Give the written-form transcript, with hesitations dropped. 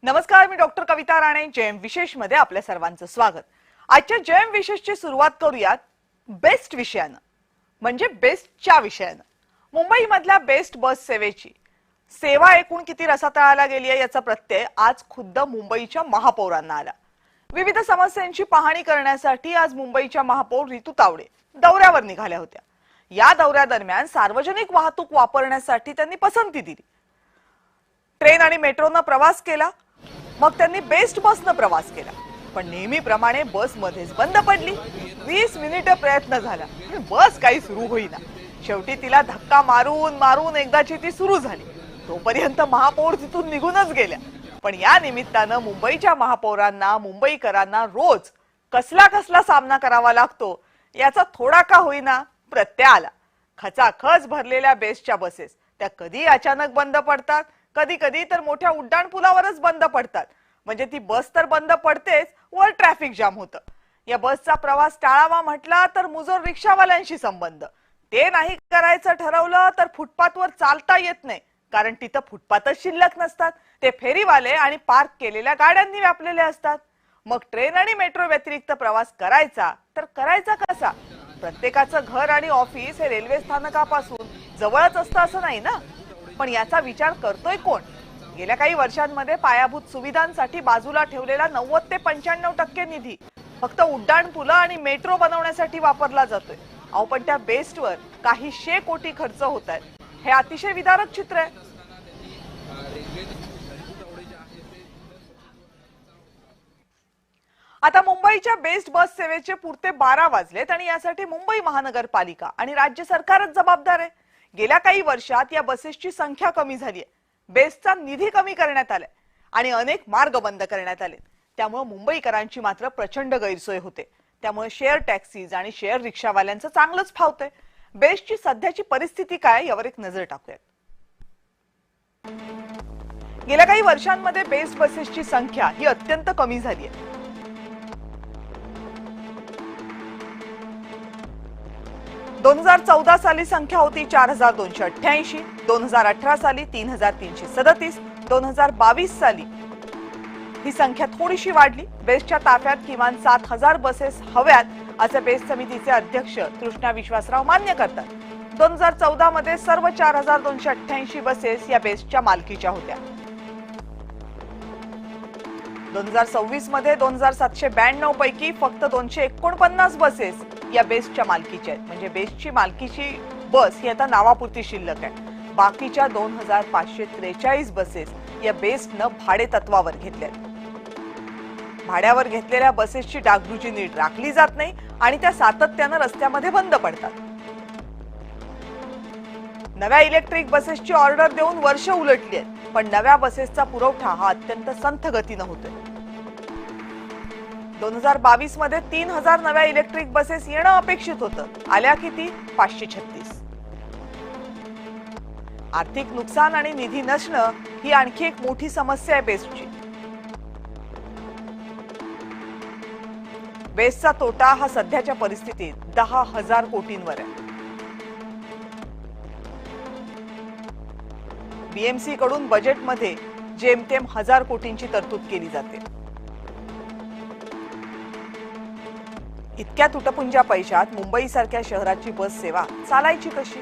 नमस्कार, मी डॉक्टर कविता राणे. जयम विशेष मध्ये आपल्या सर्वांचं स्वागत. आजच्या जयम विशेषची सुरुवात करूयात बेस्ट विषयानं, म्हणजे बेस्टच्या विषयानं. मुंबईमधल्या बेस्ट बस सेवेची सेवा एकूण किती रसातळाला गेली आहे याचा प्रत्यय आज खुद्द मुंबईच्या महापौरांना आला. विविध समस्यांची पाहणी करण्यासाठी आज मुंबईच्या महापौर रितू तावडे दौऱ्यावर निघाल्या होत्या. या दौऱ्यादरम्यान सार्वजनिक वाहतूक वापरण्यासाठी त्यांनी पसंती दिली. ट्रेन आणि मेट्रोनं प्रवास केला, मग त्यांनी बेस्ट बसनं प्रवास केला. पण नेहमीप्रमाणे बस मध्येच बंद पडली. 20 मिनिटं प्रयत्न झाला पण बस काही सुरू होईना. शेवटी तिला धक्का मारून मारून एकदाची ती सुरू झाली. तोपर्यंत महापौर तिथून निघूनच गेल्या. पण या निमित्तानं मुंबईच्या महापौरांना, मुंबईकरांना रोज कसला कसला सामना करावा लागतो याचा थोडा का होईना प्रत्यय आला. खचाखच भरलेल्या बेस्टच्या बसेस त्या कधी अचानक बंद पडतात, कधी कधी तर मोठ्या उड्डाण पुलावरच बंद पडतात. म्हणजे ती बस तर बंद पडतेच, वर ट्रॅफिक जाम होतं. या बसचा प्रवास टाळावा म्हटला तर मुजोर रिक्षावाल्यांशी संबंध. ते नाही करायचं ठरवलं तर फुटपाथवर चालता येत नाही, कारण तिथं फुटपाथच शिल्लक नसतात. ते फेरीवाले आणि पार्क केलेल्या गाड्यांनी व्यापलेले असतात. मग ट्रेन आणि मेट्रो व्यतिरिक्त प्रवास करायचा तर करायचा कसा? प्रत्येकाचं घर आणि ऑफिस हे रेल्वे स्थानकापासून जवळच असतं असं नाही ना. पण याचा विचार करतोय कोण? गेल्या काही वर्षांमध्ये पायाभूत सुविधांसाठी बाजूला ठेवलेला 90 ते 95% निधी फक्त उड्डाण पुलं आणि मेट्रो बनवण्यासाठी वापरला जातोय. अहो, पण त्या बेस्टवर काही 100 कोटी खर्च होत आहेत. हे अतिशय विदारक चित्र आहे. आता मुंबईच्या बेस्ट बस सेवेचे पुरते 12 वाजलेत आणि यासाठी मुंबई महानगरपालिका आणि राज्य सरकारच जबाबदार आहे. गेल्या काही वर्षात या बसेसची संख्या कमी झाली आहे, बेस्टचा निधी कमी करण्यात आलाय आणि अनेक मार्ग बंद करण्यात आले. त्यामुळे मुंबईकरांची मात्र प्रचंड गैरसोय होते. त्यामुळे शेअर टॅक्सीज आणि शेअर रिक्षावाल्यांचं चांगलंच फावतंय. बेस्टची सध्याची परिस्थिती काय यावर एक नजर टाकूयात. गेल्या काही वर्षांमध्ये बेस्ट बसेसची संख्या ही अत्यंत कमी झाली आहे. 2014 साली संख्या होती 4288, 2018 साली 3337, 2022 साली ही संख्या थोडीशी वाढली. बेस्टच्या ताफ्यात किमान 7000 बसेस हव्यात असे बेस्ट समितीचे अध्यक्ष कृष्णा विश्वासराव मान्य करतात. 2014 मध्ये सर्व 4288 बसेस या बेस्टच्या मालकीच्या होत्या. 2026 मध्ये 2792 पैकी फक्त 249 बसेस या बेस्टच्या मालकीच्या आहेत. म्हणजे बेस्टची मालकीची बस ही आता नावापुरती शिल्लक आहे. बाकीच्या 2543 बसेस या बेस्टनं भाडे तत्वावर घेतल्या. भाड्यावर घेतलेल्या बसेसची डागडुजी नीट राखली जात नाही आणि त्या सातत्यानं रस्त्यामध्ये बंद पडतात. नव्या इलेक्ट्रिक बसेसची ऑर्डर देऊन वर्ष उलटली आहेत, पण नव्या बसेसचा पुरवठा हा अत्यंत संथ गतीनं होतोय. 2022 मध्ये 3000 नव्या इलेक्ट्रिक बसेस येणं अपेक्षित होतं. आल्या किती? 536. आर्थिक नुकसान आणि निधी नसणं ही आणखी एक मोठी समस्या आहे बेस्टची. बेस्टचा तोटा हा सध्याच्या परिस्थितीत 10,000 कोटींवर आहे. बीएमसी कडून बजेटमध्ये जेमतेम 1000 कोटींची तरतूद केली जाते. इतक्या तुटपुंजा पैशात मुंबईसारख्या शहराची बस सेवा चालायची कशी?